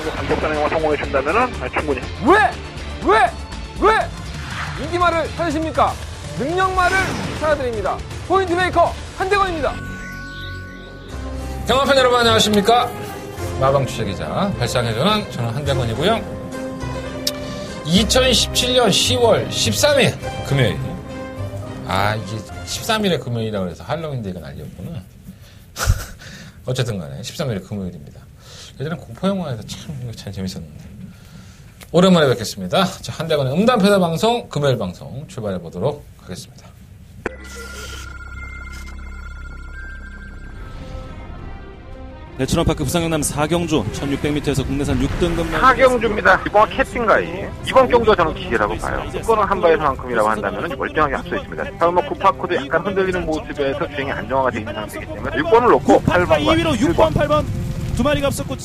정도 감독단의 영화 성공해 준다면은 충분히. 왜 인기말을 찾으십니까? 능력말을 찾아드립니다. 포인트 메이커 한대건입니다. 영화팬 여러분 안녕하십니까? 마방 취재기자 발상의 전환 저는 한대건이고요. 2017년 10월 13일 금요일. 이게 13일에 금요일이라고 해서 할로윈데이가 난리였구나. 어쨌든 간에 13일에 금요일입니다. 예전에 공포영화에서 참 재밌었는데. 오랜만에 뵙겠습니다. 자, 한대건의 음담패다 방송 금요일 방송 출발해 보도록 하겠습니다. 내추럴파크 부산경남 사경주 1600m에서 국내산 6등급 사경주입니다. 이번 캐팅가이 이번 경도 저는 기회라고 봐요. 수권은 한바에서만큼이라고 한다면 월등하게 앞서 있습니다. 다음 구파코도 약간 흔들리는 모습에서 주행이 안정화가 되어 있는 상태이기 때문에 6번을 놓고 8번과 2위로 6번, 8번 두 마리가 앞섰고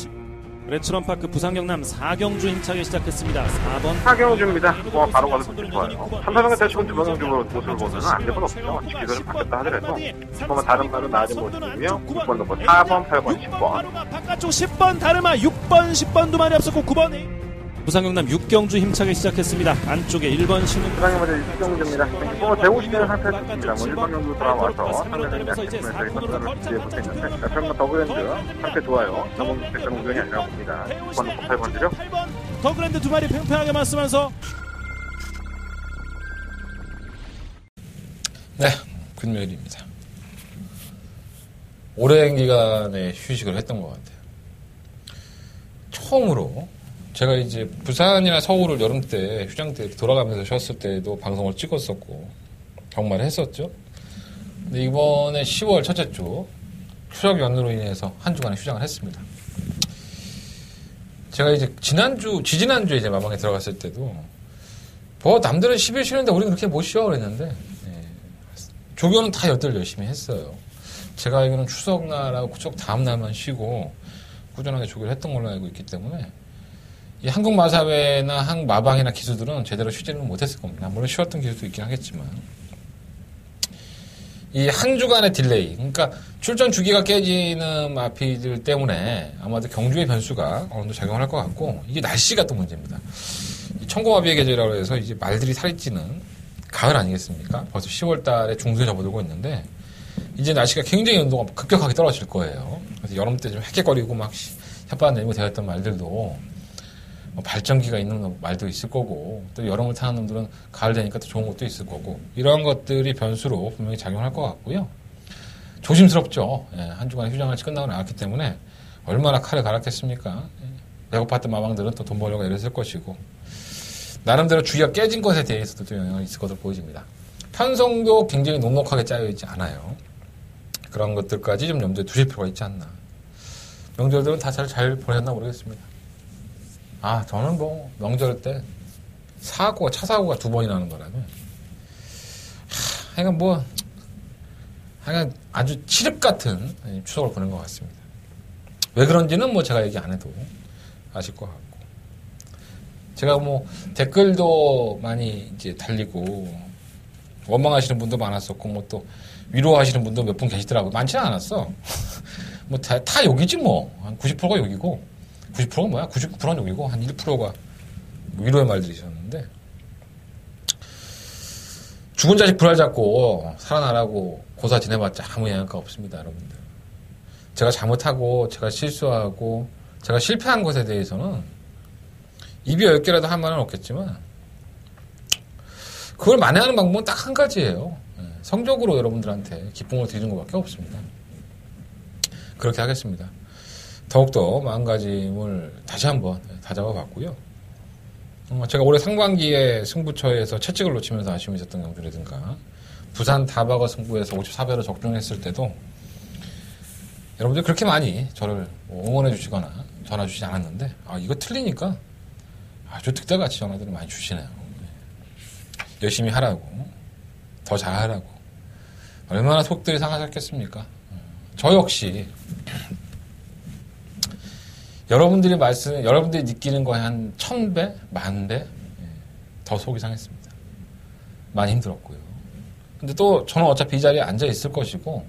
레츠런파크 부산경남 사경주 힘차게 시작했습니다. 4번 사경주입니다. 바로 가서 좋게 좋아요. 3, 4명의 대충 두 명중으로 모습을 보면 안 될 건 없죠. 기술을 바뀌었다 하더라도 보면 다른 말은 나아진 모습이고요. 6번 놓고 4번, 8번, 10번 바깥쪽 10번 다르마 6번, 10번 두 마리 앞섰고 9번 부산경남 육경주 힘차게 시작했습니다. 안쪽에 1번 신은 부산경남 육경주입니다. 6번을 대고 있는 상태였습니다. 1번 경주 돌아와서 상대를 약속하면서 1번을 준비해 보겠는데 별로 더그랜드 상태 좋아요. 너무 백성 우연이 아니라고 봅니다. 6번 놓고 8번이죠. 8번 더그랜드 두 마리 팽팽하게 맞으면서 네, 금요일입니다. 오랜 기간의 휴식을 했던 것 같아요. 처음으로 제가 이제 부산이나 서울을 여름 때 휴장 때 돌아가면서 쉬었을 때도 방송을 찍었었고 정말 했었죠. 근데 이번에 10월 첫째 주 추석 연휴로 인해서 한 주간의 휴장을 했습니다. 제가 이제 지지난주에 이제 마방에 들어갔을 때도 남들은 10일 쉬는데 우리는 그렇게 못 쉬어 그랬는데 조교는 다 여들 열심히 했어요. 제가 알기로는 추석날하고 추석 다음날만 쉬고 꾸준하게 조교를 했던 걸로 알고 있기 때문에 이 한국 마사회나 한국 마방이나 기수들은 제대로 휴지는 못했을 겁니다. 물론 쉬었던 기수도 있긴 하겠지만 이 한 주간의 딜레이, 그러니까 출전 주기가 깨지는 마피들 때문에 아마도 경주의 변수가 어느 정도 작용을 할 것 같고 이게 날씨가 또 문제입니다. 이 천고마비의 계절이라고 해서 이제 말들이 살이 찌는 가을 아니겠습니까? 벌써 10월 달에 중순에 접어들고 있는데 이제 날씨가 굉장히 온도가 급격하게 떨어질 거예요. 그래서 여름 때 좀 헥헥거리고 막 혓바닥 내리고 되었던 말들도 발전기가 있는 말도 있을 거고 또 여름을 타는 놈들은 가을 되니까 또 좋은 것도 있을 거고 이러한 것들이 변수로 분명히 작용할 것 같고요. 조심스럽죠. 한 주간 휴장을 끝나고 나왔기 때문에 얼마나 칼을 갈았겠습니까. 배고팠던 마방들은 또 돈 벌려고 애를 쓸 것이고 나름대로 주의가 깨진 것에 대해서도 또 영향이 있을 것으로 보여집니다. 편성도 굉장히 넉넉하게 짜여있지 않아요. 그런 것들까지 좀 염두에 두실 필요가 있지 않나. 명절들은 다 잘 보냈나 모르겠습니다. 저는 명절 때 차 사고가 2번이 나는 거라면 하여간 아주 칠흑 같은 추석을 보낸 것 같습니다. 왜 그런지는 제가 얘기 안 해도 아실 것 같고 제가 댓글도 많이 이제 달리고 원망하시는 분도 많았었고 또 위로하시는 분도 몇 분 계시더라고요. 많지는 않았어. 다 욕이지 한 90%가 욕이고 90%가 뭐야? 99%는 욕이고 한 1%가 위로의 말들이 있었는데 죽은 자식 불알 잡고 살아나라고 고사 지내봤자 아무 영향가 없습니다. 여러분들. 제가 잘못하고 제가 실수하고 제가 실패한 것에 대해서는 입이 10개라도 할 말은 없겠지만 그걸 만회하는 방법은 딱 한 가지예요. 성적으로 여러분들한테 기쁨을 드리는 것밖에 없습니다. 그렇게 하겠습니다. 더욱더 마음가짐을 다시 한번 다잡아 봤고요. 제가 올해 상반기에 승부처에서 채찍을 놓치면서 아쉬움이 있었던 경주라든가 부산 다박어 승부에서 54배로 적중했을 때도 여러분들이 그렇게 많이 저를 응원해 주시거나 전화 주시지 않았는데 이거 틀리니까 아주 득달같이 전화들을 많이 주시네요. 열심히 하라고 더 잘하라고 얼마나 속들이 상하셨겠습니까? 저 역시 여러분들이 느끼는 거에 한 1000배, 10,000배 더 속이 상했습니다. 많이 힘들었고요. 근데 또 저는 어차피 이 자리에 앉아 있을 것이고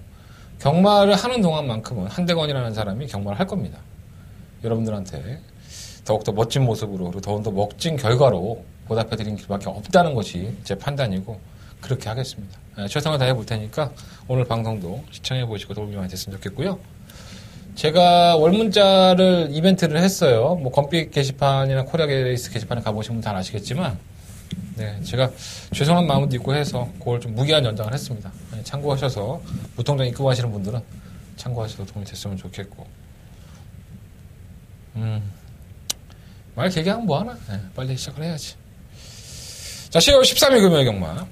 경마를 하는 동안만큼은 한대건이라는 사람이 경마를 할 겁니다. 여러분들한테 더욱더 멋진 모습으로 그리고 더욱더 멋진 결과로 보답해드린 길밖에 없다는 것이 제 판단이고 그렇게 하겠습니다. 최선을 다해 볼 테니까 오늘 방송도 시청해보시고 도움이 많이 됐으면 좋겠고요. 제가 월문자를 이벤트를 했어요. 뭐 검빛 게시판이나 코리아 레이스 게시판에 가보신 분 다 아시겠지만 네, 제가 죄송한 마음도 있고 해서 그걸 좀 무기한 연장을 했습니다. 참고하셔서 무통장 입금하시는 분들은 참고하셔서 도움이 됐으면 좋겠고 말 길게 하면 뭐하나? 네, 빨리 시작을 해야지. 자, 10월 13일 금요일 경마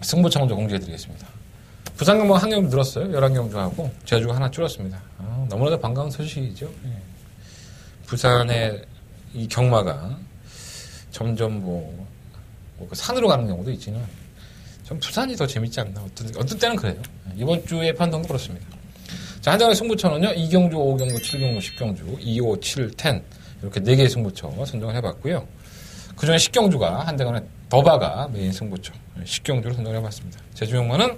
승부처 먼저 공지해드리겠습니다. 부산 경마 한 경주 늘었어요. 11경주하고 제주가 하나 줄었습니다. 너무나도 반가운 소식이죠. 네. 부산의 이 경마가 점점 그 산으로 가는 경우도 있지만 좀 부산이 더 재밌지 않나. 어떤 때는 그래요. 네, 이번 주의 판단도 그렇습니다. 자, 한 장의 승부처는요. 2경주, 5경주, 7경주, 10경주, 2, 5, 7, 10 이렇게 4개의 승부처 선정을 해봤고요. 그 중에 10경주가 한 대간의 더바가 메인 승부처 10경주로 선정을 해봤습니다. 제주경마는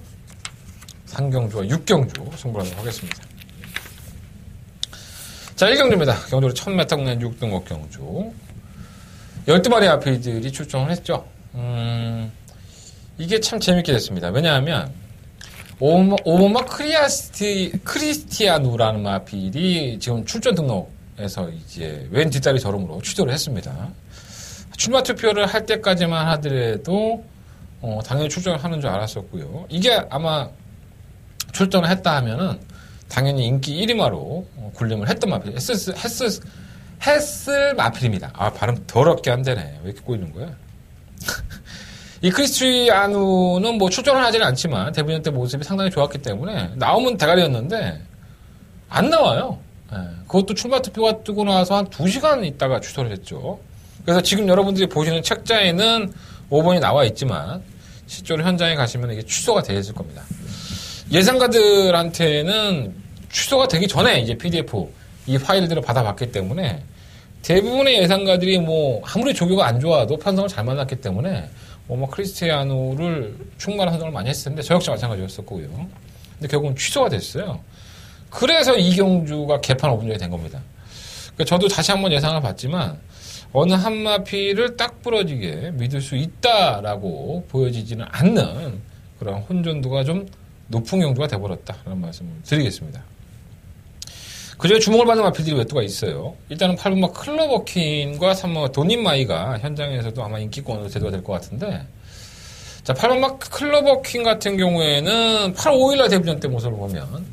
3경주와 6경주 승부하도록 하겠습니다. 자, 1경주입니다. 경주로 1000m 국내 6등급 경주 12마리 아피들이 출전을 했죠. 이게 참 재밌게 됐습니다. 왜냐하면 오버마 크리스티아누라는 마필이 지금 출전 등록에서 이제 왼 뒷다리 저름으로 취소를 했습니다. 출마 투표를 할 때까지만 하더라도 당연히 출전을 하는 줄 알았었고요. 이게 아마 출전을 했다 하면은 당연히 인기 1위마로 군림을 했던 마필, 했을 마필입니다. 발음 더럽게 안 되네. 왜 이렇게 꼬이는 거야? 이 크리스티아누는 뭐 출전을 하지는 않지만 데뷔전 때 모습이 상당히 좋았기 때문에 나오면 대가리였는데 안 나와요. 네. 그것도 출마 투표가 뜨고 나서 한 2시간 있다가 취소를 했죠. 그래서 지금 여러분들이 보시는 책자에는 5번이 나와 있지만 실제로 현장에 가시면 이게 취소가 되어 있을 겁니다. 예상가들한테는 취소가 되기 전에 이제 PDF 이 파일들을 받아봤기 때문에 대부분의 예상가들이 뭐 아무리 조교가 안 좋아도 편성을 잘 만났기 때문에 크리스티아누를 충분한 선정을 많이 했을 텐데 저 역시 마찬가지였었고요. 근데 결국은 취소가 됐어요. 그래서 이경주가 개판 5분 전에 된 겁니다. 그러니까 저도 다시 한번 예상을 봤지만 어느 한 마피를 딱 부러지게 믿을 수 있다라고 보여지지는 않는 그런 혼전도가 좀 높은 경주가 돼버렸다라는 말씀을 드리겠습니다. 그중에 주목을 받는 마필들이 몇 두가 있어요. 일단은 8번마 클로버킨과 3번마 도님마이가 현장에서도 아마 인기권으로 제도가 될 것 같은데, 자, 8번마 클로버킨 같은 경우에는 8월 5일날 데뷔전 때 모습을 보면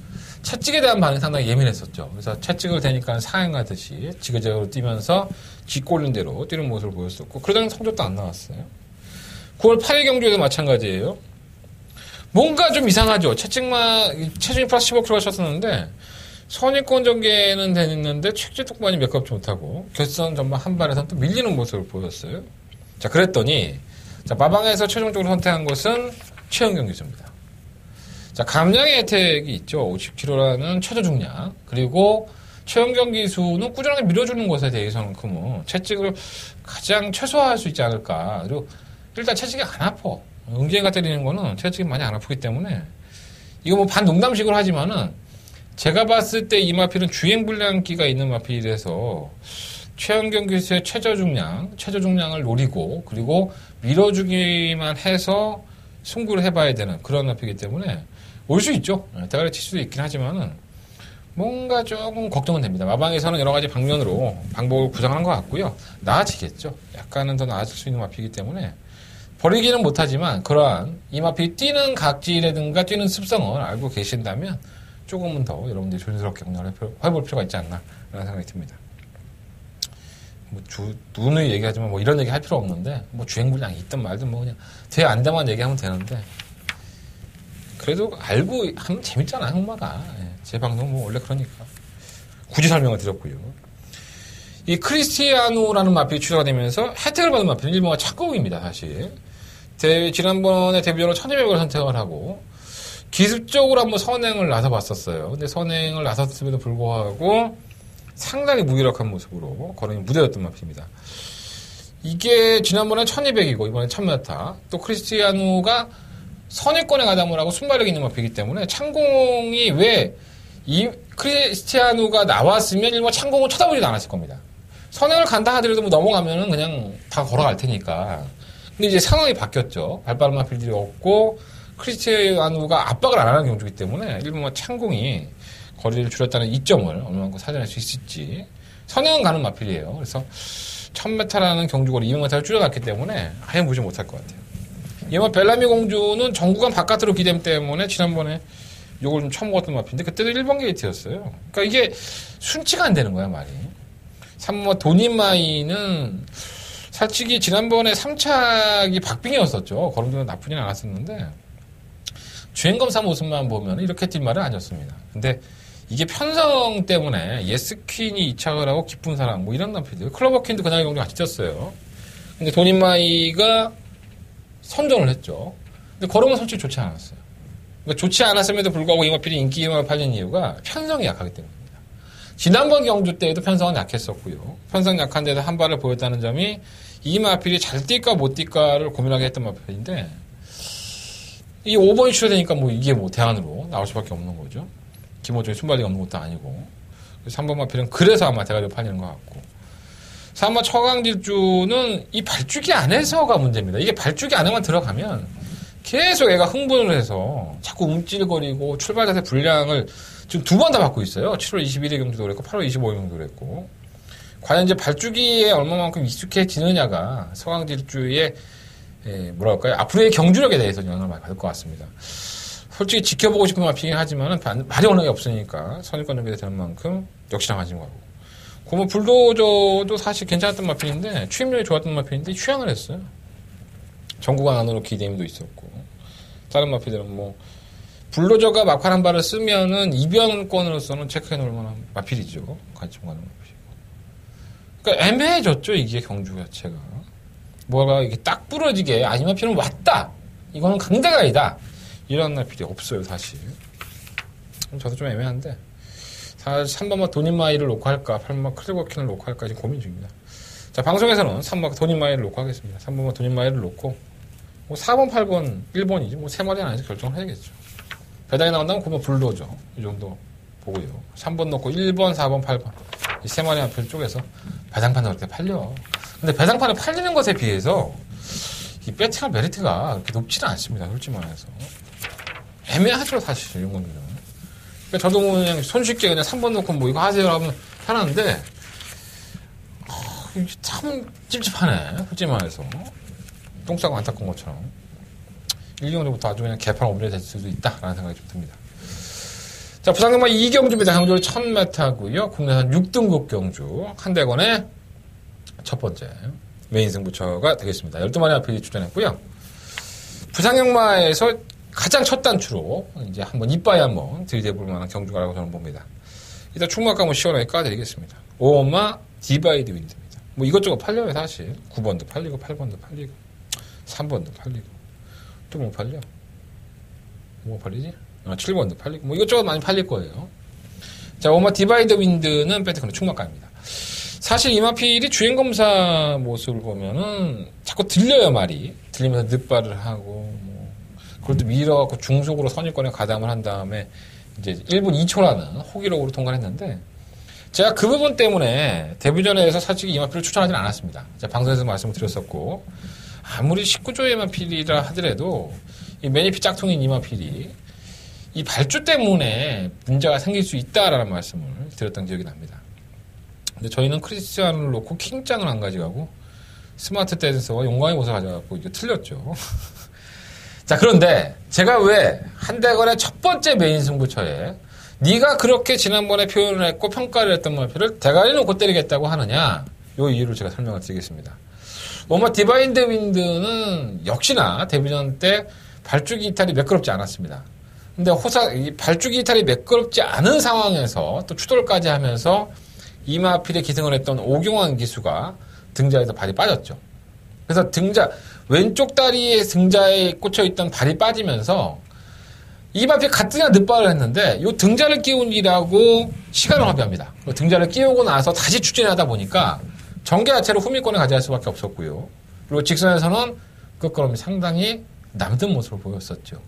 채찍에 대한 반응이 상당히 예민했었죠. 그래서 채찍을 대니까 사행하듯이 지그재그로 뛰면서 쥐꼬린 대로 뛰는 모습을 보였었고, 그러다는 성적도 안 나왔어요. 9월 8일 경주에도 마찬가지예요. 뭔가 좀 이상하죠. 체중이 플러스 15kg가 쳤었는데 선입권 전개는 됐는데 책지 tuk반이 메이크업 못하고 결선 전반 한 발에선 또 밀리는 모습을 보였어요. 자, 그랬더니 자, 마방에서 최종적으로 선택한 것은 최영경 기수입니다. 자, 감량의 혜택이 있죠. 50kg라는 최저 중량. 그리고 최영경 기수는 꾸준하게 밀어주는 것에 대해서는 채찍을 가장 최소화할 수 있지 않을까. 그리고 일단 채찍이 안 아파. 응징이가 때리는 거는 채찍이 많이 안 아프기 때문에 이거 뭐 반농담식으로 하지만은 제가 봤을 때 이 마필은 주행불량기가 있는 마필이라서 최영경 기수의 최저 중량을 노리고 그리고 밀어주기만 해서 승부를 해봐야 되는 그런 마필이기 때문에 올 수 있죠. 대가리 칠 수도 있긴 하지만은 뭔가 조금 걱정은 됩니다. 마방에서는 여러 가지 방면으로 방법을 구상한 것 같고요. 나아지겠죠. 약간은 더 나아질 수 있는 마필이기 때문에 버리기는 못하지만 그러한 이 마필이 뛰는 각질이라든가 뛰는 습성을 알고 계신다면 조금은 더 여러분들이 조심스럽게 경영을 해볼 필요가 있지 않나 라는 생각이 듭니다. 누누이 얘기하지만 이런 얘기 할 필요 없는데 주행불량이 있든 말든 그냥 돼 안 돼만 얘기하면 되는데 그래도 알고 하면 재밌잖아 홍마가. 제 방송은 원래 그러니까 굳이 설명을 드렸고요. 이 크리스티아누라는 마필이 취소가 되면서 혜택을 받은 마필은 일본과 착곡입니다. 사실 지난번에 데뷔전으로 1200을 선택을 하고 기습적으로 한번 선행을 나서봤었어요. 근데 선행을 나섰음에도 불구하고 상당히 무기력한 모습으로 걸음이 무뎌졌던 마필입니다. 이게 지난번에 1200이고 이번에 1000m 또 크리스티아누가 선의권에 가담을 하고 순발력 있는 마필이기 때문에 창공이 왜 이 크리스티아누가 나왔으면 일본 창공을 쳐다보지도 않았을 겁니다. 선행을 간다 하더라도 뭐 넘어가면은 그냥 다 걸어갈 테니까. 근데 이제 상황이 바뀌었죠. 발빠른 마필들이 없고 크리스티아누가 압박을 안 하는 경주이기 때문에 일본 창공이 거리를 줄였다는 이점을 얼마만큼 사전할 수 있을지. 선행은 가는 마필이에요. 그래서 1000m라는 경주거리 200m를 줄여놨기 때문에 아예 무시 못할 것 같아요. 이번 벨라미 공주는 정구간 바깥으로 기댐 때문에 지난번에 요걸 좀 처음 먹었던 마필인데 그때도 1번 게이트였어요. 그러니까 이게 순치가 안 되는 거야, 말이. 3번 도니마이는 솔직히 지난번에 3착이 박빙이었었죠. 걸음도 나쁘진 않았었는데 주행검사 모습만 보면 이렇게 뛸 말은 아니었습니다. 근데 이게 편성 때문에 예스퀸이 2착을 하고 기쁜 사랑 뭐 이런 남편들 클로버킨도 그날 경주 같이 뛰었어요. 근데 도니마이가 선전을 했죠. 근데 걸음은 솔직히 좋지 않았어요. 그러니까 좋지 않았음에도 불구하고 이 마필이 인기가 팔린 이유가 편성이 약하기 때문입니다. 지난번 경주 때에도 편성은 약했었고요. 편성 약한 데도 한 발을 보였다는 점이 이 마필이 잘 뛸까 못 뛸까를 고민하게 했던 마필인데 이 5번이 출연되니까 뭐 이게 뭐 대안으로 나올 수밖에 없는 거죠. 기본적인 순발력이 없는 것도 아니고. 그래서 3번 마필은 그래서 아마 대가리로 팔리는 것 같고. 3번 처강질주는 이 발주기 안에서가 문제입니다. 이게 발주기 안에만 들어가면 계속 애가 흥분을 해서 자꾸 움찔거리고 출발 자세 불량을 지금 2번 다 받고 있어요. 7월 21일 경주도 그랬고 8월 25일 경주도 그랬고. 과연 이제 발주기에 얼마만큼 익숙해지느냐가 서강질주의 뭐랄까요? 앞으로의 경주력에 대해서 영향을 많이 받을 것 같습니다. 솔직히 지켜보고 싶은 마피긴 하지만은 말이 언어가 없으니까 선입관 연결이 되는 만큼 역시나 관심 가고. 고모 불도저도 사실 괜찮았던 마필인데 추임력이 좋았던 마필인데 휴양을 했어요. 전구간 안으로 기대임도 있었고 다른 마필들은 뭐 불도저가 막판 한 발을 쓰면은 이변권으로서는 체크해 놓을 만한 마필이죠. 관점 가는 마필이고. 그러니까 애매해졌죠 이게 경주 자체가. 뭐가 이게 딱 부러지게 아니 마필은 왔다. 이거는 강대가 아니다. 이런 마필이 없어요 사실. 저도 좀 애매한데. 3번만 도니마이를 놓고 할까 8번만 크리버킨을 놓고 할까 지금 고민 중입니다. 자 방송에서는 3번 도니마이를 놓고 하겠습니다. 3번만 도니마이를 놓고 뭐 4번 8번 1번이지 뭐 3마리 안에서 결정을 해야겠죠. 배당이 나온다면 그러면 불도죠. 이 정도 보고요. 3번 놓고 1번 4번 8번 이 3마리 안편 쪽에서 배당판은 그렇게 팔려. 근데 배당판을 팔리는 것에 비해서 이 배팅할 메리트가 그렇게 높지는 않습니다. 솔직히 말해서 애매하죠 사실 이런 거는. 그러니까 저도 그냥 손쉽게 그냥 3번 놓고 뭐 이거 하세요 하면 편한데 이게 참 찝찝하네. 솔직히 말해서 똥 싸고 안 닦은 것처럼 1경주부터 아주 그냥 개판 오브레 될 수도 있다라는 생각이 좀 듭니다. 자 부산경마 2경주입니다. 경주를 1000m고요. 국내산 6등급 경주 한대건의 첫 번째 메인 승부처가 되겠습니다. 12마리 앞에 출전했고요. 부산경마에서 가장 첫 단추로 이제 한번 이빠이 한번 들이대볼 만한 경주가라고 저는 봅니다. 일단 충무학과 한번 시원하게 까드리겠습니다. 오마 디바이드 윈드입니다. 뭐 이것저것 팔려요 사실. 9번도 팔리고 8번도 팔리고 3번도 팔리고 또 뭐 팔려? 뭐 팔리지? 7번도 팔리고 뭐 이것저것 많이 팔릴 거예요. 자 오마 디바이드 윈드는 펜테크는 충무학과입니다. 사실 이마필이 주행검사 모습을 보면은 자꾸 들려요 말이. 들리면서 늦발을 하고 뭐 그걸 또 밀어갖고 중속으로 선입권에 가담을 한 다음에 이제 1분 2초라는 호기록으로 통과를 했는데 제가 그 부분 때문에 데뷔전에서 솔직히 이마필을 추천하지는 않았습니다. 제가 방송에서 말씀을 드렸었고 아무리 19조의 이마필이라 하더라도 이 매니피 짝퉁인 이마필이 이 발주 때문에 문제가 생길 수 있다라는 말씀을 드렸던 기억이 납니다. 근데 저희는 크리스티안을 놓고 킹짱을 안 가져가고 스마트 댄서와 용광의 모습을 가져가고 이게 틀렸죠. 자 그런데 제가 왜 한대건의 첫 번째 메인 승부처에 네가 그렇게 지난번에 표현을 했고 평가를 했던 마필을 대가리 놓고 때리겠다고 하느냐 요 이유를 제가 설명을 드리겠습니다. 오마 디바이드 윈드는 역시나 데뷔전 때 발주기 이탈이 매끄럽지 않았습니다. 근데 이 발주기 이탈이 매끄럽지 않은 상황에서 또 추돌까지 하면서 이마필에 기승을 했던 오경환 기수가 등자에서 발이 빠졌죠. 그래서 왼쪽 다리의 등자에 꽂혀있던 발이 빠지면서 이마필 가뜩이나 늦발을 했는데 이 등자를 끼우기라고 시간을 허비합니다. 등자를 끼우고 나서 다시 추진하다 보니까 전개 자체로 후미권에 가져갈 수밖에 없었고요. 그리고 직선에서는 그 걸음이 상당히 남든 모습을 보였었죠.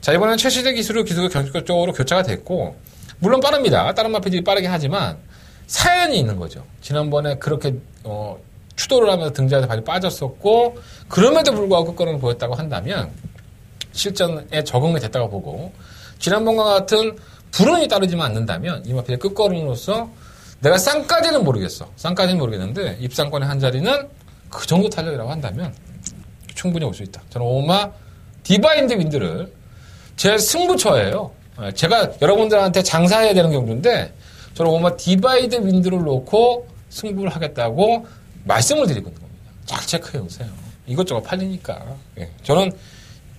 자 이번에는 최시대 기수가 전격적으로 교차가 됐고 물론 빠릅니다. 다른 마필들이 빠르긴 하지만 사연이 있는 거죠. 지난번에 그렇게 추돌을 하면서 등자에서 발이 빠졌었고 그럼에도 불구하고 끝걸음을 보였다고 한다면 실전에 적응이 됐다고 보고 지난번과 같은 불운이 따르지만 않는다면 이 마필의 끝걸음으로서 내가 쌍까지는 모르겠어. 쌍까지는 모르겠는데 입상권의 한 자리는 그 정도 탄력이라고 한다면 충분히 올 수 있다. 저는 오마 디바인드 윈드를 제 승부처예요. 제가 여러분들한테 장사해야 되는 경주인데 저는 오마 디바이드 윈드를 놓고 승부를 하겠다고 말씀을 드리고 있는 겁니다. 잘 체크해 오세요. 이것저것 팔리니까. 예. 저는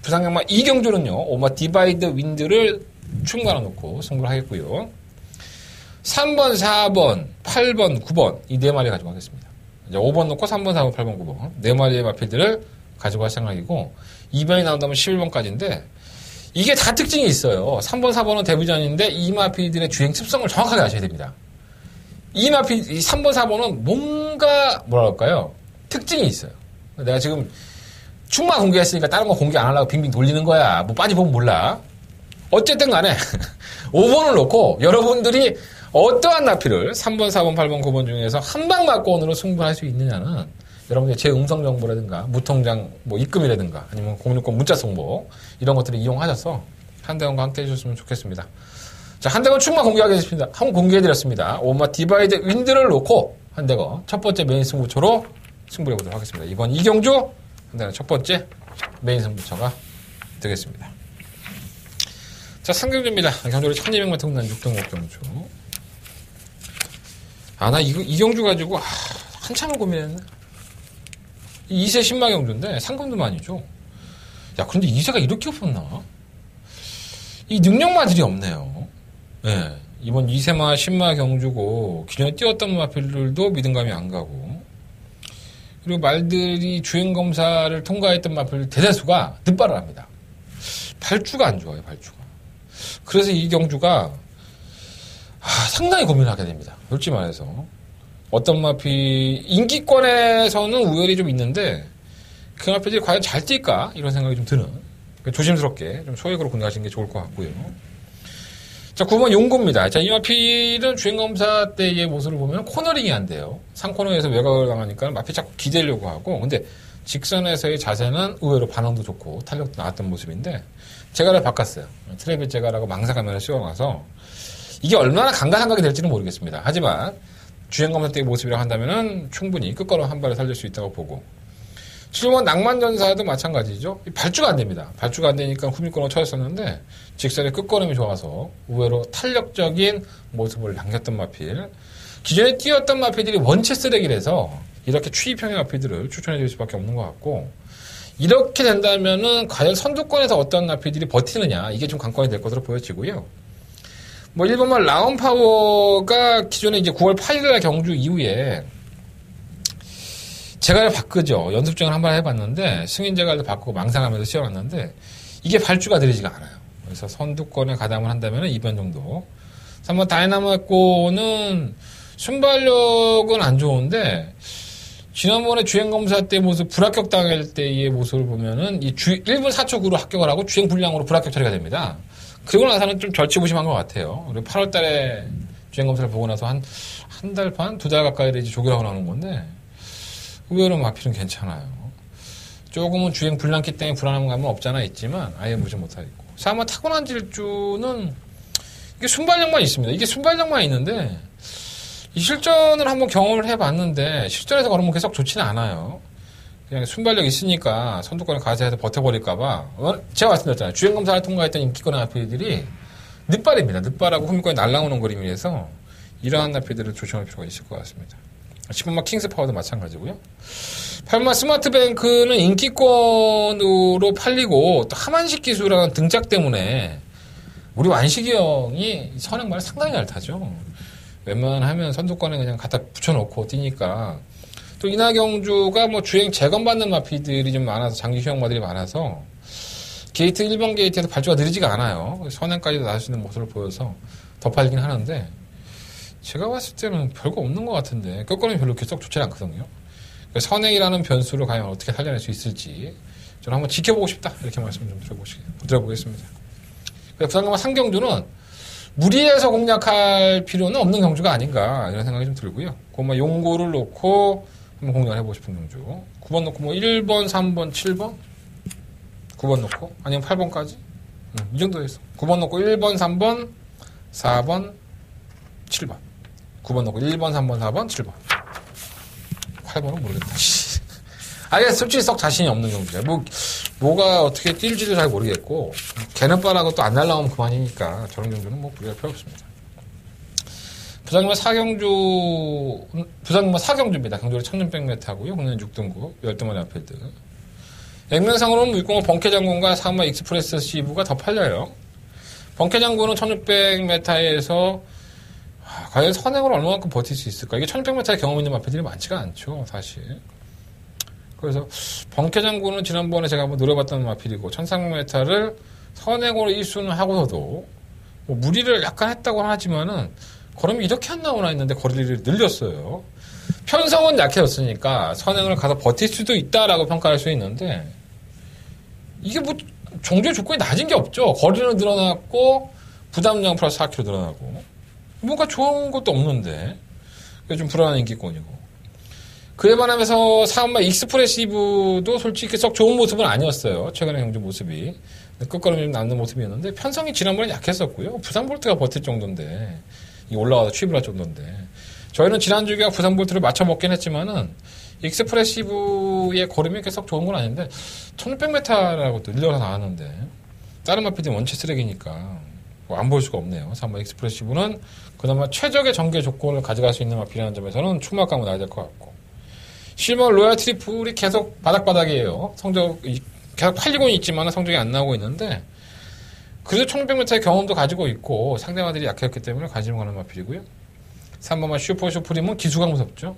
부상경마 이 경주는요. 오마 디바이드 윈드를 충관해 놓고 승부를 하겠고요. 3번, 4번, 8번, 9번 이 네 마리 가지고 가겠습니다. 이제 5번 놓고 3번, 4번, 8번, 9번 네 마리의 마필들을 가지고 갈 생각이고 2번이 나온다면 11번까지인데 이게 다 특징이 있어요. 3번, 4번은 데뷔전인데 이 마필들의 주행 습성을 정확하게 아셔야 됩니다. 이 3번, 4번은 뭔가 뭐랄까요? 특징이 있어요. 내가 지금 충만 공개했으니까 다른 거 공개 안 하려고 빙빙 돌리는 거야. 뭐 빠져보면 몰라. 어쨌든 간에 5번을 놓고 여러분들이 어떠한 나피를 3번, 4번, 8번, 9번 중에서 한방 맞고원으로 승부할 수 있느냐는 여러분들이 제 음성 정보라든가 무통장 뭐 입금이라든가 아니면 060 문자 송보 이런 것들을 이용하셔서 한대원과 함께 해주셨으면 좋겠습니다. 자, 한대건 충만 공개하겠습니다. 한번 공개해드렸습니다. 오마 디바이드 윈드를 놓고 한대건 첫 번째 메인 승부처로 승부를 해보도록 하겠습니다. 이번 이경주 한대건 첫 번째 메인 승부처가 되겠습니다. 자, 3경주입니다. 경주를 1200m 흥난 6등급 경주. 나 이 경주 가지고, 한참을 고민했네. 2세 신마 경주인데, 상금도만이죠. 야, 그런데 2세가 이렇게 없었나? 이 능력마들이 없네요. 예. 이번 2세마 신마 경주고, 기존에 뛰었던 마필들도 믿음감이 안 가고, 그리고 말들이 주행검사를 통과했던 마필 대다수가 늦발을 합니다. 발주가 안 좋아요, 발주가. 그래서 이 경주가 상당히 고민을 하게 됩니다. 솔직히 말해서 어떤 마피 인기권에서는 우열이 좀 있는데 그 마피들이 과연 잘 뛸까 이런 생각이 좀 드는 조심스럽게 좀 소액으로 공략하시는 게 좋을 것 같고요. 자, 9번 용고입니다. 자, 이 마피는 주행검사 때의 모습을 보면 코너링이 안 돼요. 상코너에서 외곽을 당하니까 마피 자꾸 기대려고 하고 근데 직선에서의 자세는 의외로 반응도 좋고 탄력도 나왔던 모습인데 제가를 바꿨어요. 트래빗 제가라고 망사카메라 씌워놔서 이게 얼마나 강간한각이 될지는 모르겠습니다. 하지만 주행검사 때의 모습이라고 한다면은 충분히 끝걸음 한 발을 살릴 수 있다고 보고 7번 낭만전사도 마찬가지죠. 발주가 안 됩니다. 발주가 안 되니까 후밀권으로 쳐졌었는데 직선의 끝걸음이 좋아서 의외로 탄력적인 모습을 남겼던 마필 기존에 뛰었던 마필들이 원체 쓰레기라서 이렇게 추입형의 마필들을 추천해 드릴 수밖에 없는 것 같고 이렇게 된다면은 과연 선두권에서 어떤 나피들이 버티느냐 이게 좀 관건이 될 것으로 보여지고요. 뭐 1번만 라운파워가 기존에 이제 9월 8일날 경주 이후에 제갈을 바꾸죠. 연습증을 한번 해봤는데 승인 제갈도 바꾸고 망상하면서 씌워놨는데 이게 발주가 들리지가 않아요. 그래서 선두권에 가담을 한다면 2번 정도. 3번 다이나마코는 순발력은 안 좋은데 지난번에 주행검사 때 모습 불합격 당할 때의 모습을 보면은 이 1분 4초 9로 합격을 하고 주행 불량으로 불합격 처리가 됩니다. 그리고 나서는 좀 절치부심한 것 같아요. 그리고 8월 달에 주행검사를 보고 나서 한 달 반, 2달 가까이를 이제 조결하고 나오는 건데 의외로 마필은 괜찮아요. 조금은 주행 불량기 때문에 불안한 감은 없잖아 있지만 아예 무시 못하겠고. 아마 타고난 질주는 이게 순발력만 있습니다. 이게 순발력만 있는데 이 실전을 한번 경험을 해봤는데 실전에서 걸으면 계속 좋지는 않아요. 그냥 순발력 있으니까 선두권을 가세해서 버텨버릴까봐 제가 말씀드렸잖아요. 주행검사를 통과했던 인기권의 나피들이 늦발입니다. 늦발하고 후밀권이 날라오는 그림이라서 이러한 나피들을 조심할 필요가 있을 것 같습니다. 10번마 킹스파워도 마찬가지고요. 8번마 스마트뱅크는 인기권으로 팔리고 또 하만식 기술이라는 등짝 때문에 우리 완식이 형이 선행말을 상당히 잘 타죠. 웬만하면 선두권에 그냥 갖다 붙여놓고 뛰니까 또 이나경주가 뭐 주행 재검받는 마피들이 좀 많아서 장기 휴양마들이 많아서 게이트 1번 게이트에서 발주가 느리지가 않아요. 선행까지도 나올 수 있는 모습을 보여서 더 팔리긴 하는데 제가 봤을 때는 별거 없는 것 같은데 끝걸음이 별로 썩 좋지 않거든요. 선행이라는 변수를 과연 어떻게 살려낼 수 있을지 저는 한번 지켜보고 싶다 이렇게 말씀 좀 드려보겠습니다. 부산경마 상경주는 무리해서 공략할 필요는 없는 경주가 아닌가 이런 생각이 좀 들고요. 그 용고를 놓고 한번 공략을 해보고 싶은 경주. 9번 놓고 1번, 3번, 7번? 9번 놓고 아니면 8번까지? 이 정도 됐어. 9번 놓고 1번, 3번, 4번, 7번. 9번 놓고 1번, 3번, 4번, 7번. 8번은 모르겠다. 아예 솔직히 썩 자신이 없는 경주야. 뭐가 어떻게 뛸지도 잘 모르겠고, 개는 빠라고 또 안 날라오면 그만이니까, 저런 경주는 무리할 필요 없습니다. 부산만 4경주입니다. 경주로 1600m하고요. 국내 6등급, 12마리 앞필드. 액면상으로는 605 번개장군과 3마 익스프레스 시브가 더 팔려요. 번개장군은 1600m에서, 과연 선행으로 얼마만큼 버틸 수 있을까? 이게 1600m의 경험 있는 마필들이 많지가 않죠, 사실. 그래서 번개장군은 지난번에 제가 한번 노려봤던 마필이고 1300m를 선행으로 1순을 하고서도 무리를 약간 했다고는 하지만은 걸음이 이렇게 안 나오나 했는데 거리를 늘렸어요. 편성은 약해졌으니까 선행을 가서 버틸 수도 있다라고 평가할 수 있는데 이게 종주의 조건이 낮은 게 없죠. 거리는 늘어났고 부담량 플러스 4km 늘어나고 뭔가 좋은 것도 없는데 그게 좀 불안한 인기권이고 그에 반하면서 3마 익스프레시브도 솔직히 썩 좋은 모습은 아니었어요. 최근의 경주 모습이. 끝걸음이 좀 남는 모습이었는데 편성이 지난번에 약했었고요. 부산볼트가 버틸 정도인데 올라와서 취입을 할 정도인데 저희는 지난주가 부산볼트를 맞춰먹긴 했지만은 익스프레시브의 걸음이 계속 좋은 건 아닌데 1600m라고 또 늘려서 나왔는데 다른 마필들은 원체 쓰레기니까 안 볼 수가 없네요. 3마 익스프레시브는 그나마 최적의 전개 조건을 가져갈 수 있는 마필이라는 점에서는 추마감을 놔야 될 것 같고 실버 로얄 트리플이 계속 바닥바닥이에요. 성적이 계속 팔리고는 있지만 성적이 안 나오고 있는데 그래도 1600m의 경험도 가지고 있고 상대마들이 약했기 때문에 관심을 가는 마필이고요. 3번만 슈퍼쇼프림은 기수가 무섭죠.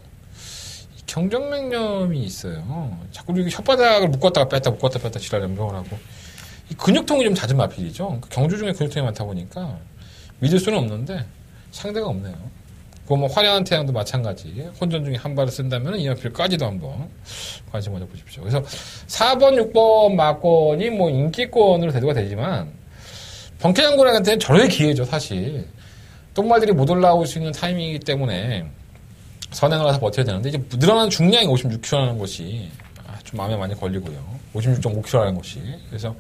경정맥염이 있어요. 자꾸 이렇게 혓바닥을 묶었다가 뺐다 지랄 염병을 하고 이 근육통이 좀 잦은 마필이죠. 경주 중에 근육통이 많다 보니까 믿을 수는 없는데 상대가 없네요. 화려한 태양도 마찬가지. 혼전 중에 한 발을 쓴다면 이 마필까지도 한번 관심 가져보십시오. 그래서 4번, 6번 마권이 인기권으로 대두가 되지만 번개장군한테는 절의 기회죠, 사실. 똥말들이 못 올라올 수 있는 타이밍이기 때문에 선행을 해서 버텨야 되는데 이제 늘어나는 중량이 56kg라는 것이 좀 마음에 많이 걸리고요. 56.5kg라는 것이. 그래서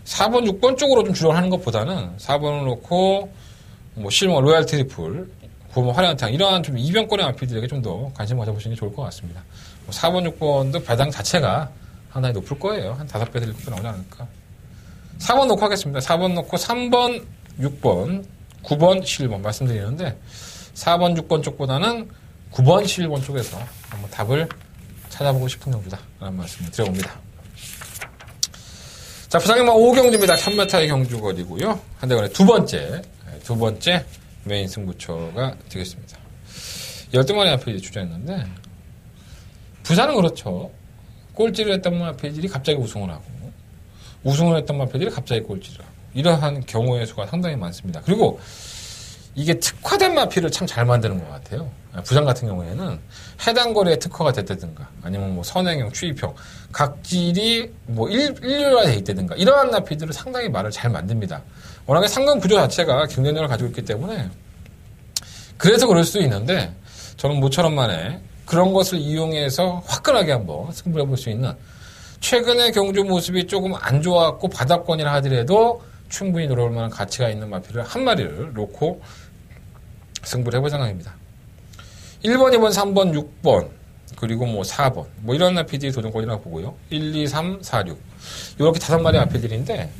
4번, 6번 쪽으로 좀 주력을 하는 것보다는 4번을 놓고 실버 로얄 트리플 9번 화려한 태양 이러한 좀 이변권의 마필들에게 좀 더 관심 가져보시는 게 좋을 것 같습니다. 4번, 6번도 배당 자체가 상당히 높을 거예요. 한 5배, 7배 나오지 않을까. 4번 놓고 하겠습니다. 4번 놓고 3번, 6번, 9번, 11번 말씀드리는데 4번, 6번 쪽보다는 9번, 11번 쪽에서 한번 답을 찾아보고 싶은 경주다 라는 말씀을 드려봅니다. 자, 부산경마 5경주입니다. 1000m의 경주거리고요. 한대간의 두 번째 메인 승부처가 되겠습니다. 12마리 앞에 주저했는데 부산은 그렇죠. 꼴찌를 했던 마필들이 갑자기 우승을 하고 우승을 했던 마필들이 갑자기 꼴찌를 하고 이러한 경우의 수가 상당히 많습니다. 그리고 이게 특화된 마필을 참 잘 만드는 것 같아요. 부산 같은 경우에는 해당 거리에 특화가 됐다든가 아니면 선행형, 추입형 각질이 일류화되어 있다든가 이러한 마필들을 상당히 말을 잘 만듭니다. 워낙에 상금 구조 자체가 경쟁력을 가지고 있기 때문에 그래서 그럴 수도 있는데 저는 모처럼만에 그런 것을 이용해서 화끈하게 한번 승부를 해볼 수 있는 최근의 경주 모습이 조금 안 좋았고 바닥권이라 하더라도 충분히 노려볼 만한 가치가 있는 마필을 한 마리를 놓고 승부를 해볼 생각입니다. 1번, 2번, 3번, 6번 그리고 4번 이런 마필들이 도전권이라고 보고요. 1, 2, 3, 4, 6 이렇게 5마리 마필들인데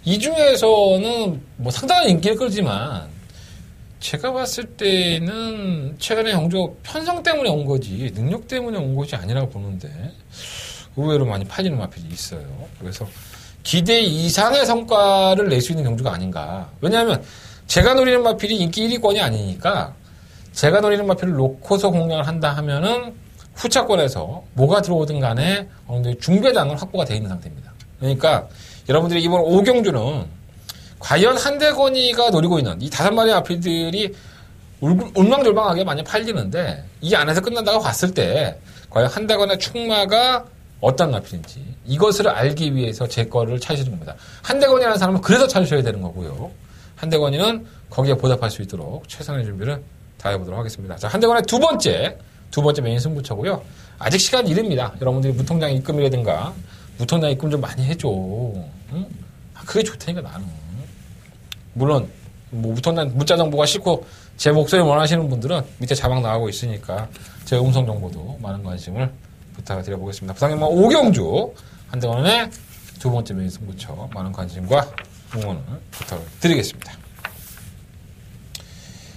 이 중에서는 상당한 인기를 끌지만 제가 봤을 때는 최근에 경주 편성 때문에 온 거지 능력 때문에 온 것이 아니라고 보는데 의외로 많이 팔리는 마필이 있어요. 그래서 기대 이상의 성과를 낼 수 있는 경주가 아닌가. 왜냐하면 제가 노리는 마필이 인기 1위권이 아니니까 제가 노리는 마필을 놓고서 공략을 한다 하면은 후차권에서 뭐가 들어오든 간에 어느 정도 중배당은 확보가 되어 있는 상태입니다. 그러니까 여러분들이 이번 5경주는 과연 한대건이가 노리고 있는 이 5마리 마필들이 울망졸망하게 많이 팔리는데 이 안에서 끝난다고 봤을 때 과연 한대건의 충마가 어떤 마필인지 이것을 알기 위해서 제 거를 찾으시는 겁니다. 한대건이라는 사람은 그래서 찾으셔야 되는 거고요. 한대건이는 거기에 보답할 수 있도록 최선의 준비를 다해보도록 하겠습니다. 자, 한대건의 두 번째 메인 승부처고요. 아직 시간 이릅니다. 여러분들이 무통장 입금이라든가 무통장 입금 좀 많이 해줘. 응? 그게 좋다니까 나는. 물론 뭐 무통장 문자 정보가 싫고 제 목소리 원하시는 분들은 밑에 자막 나가고 있으니까 제 음성 정보도 많은 관심을 부탁드려보겠습니다. 부상님만 오경주 한대건의 두 번째 메인 승부처 많은 관심과 응원을 부탁을 드리겠습니다.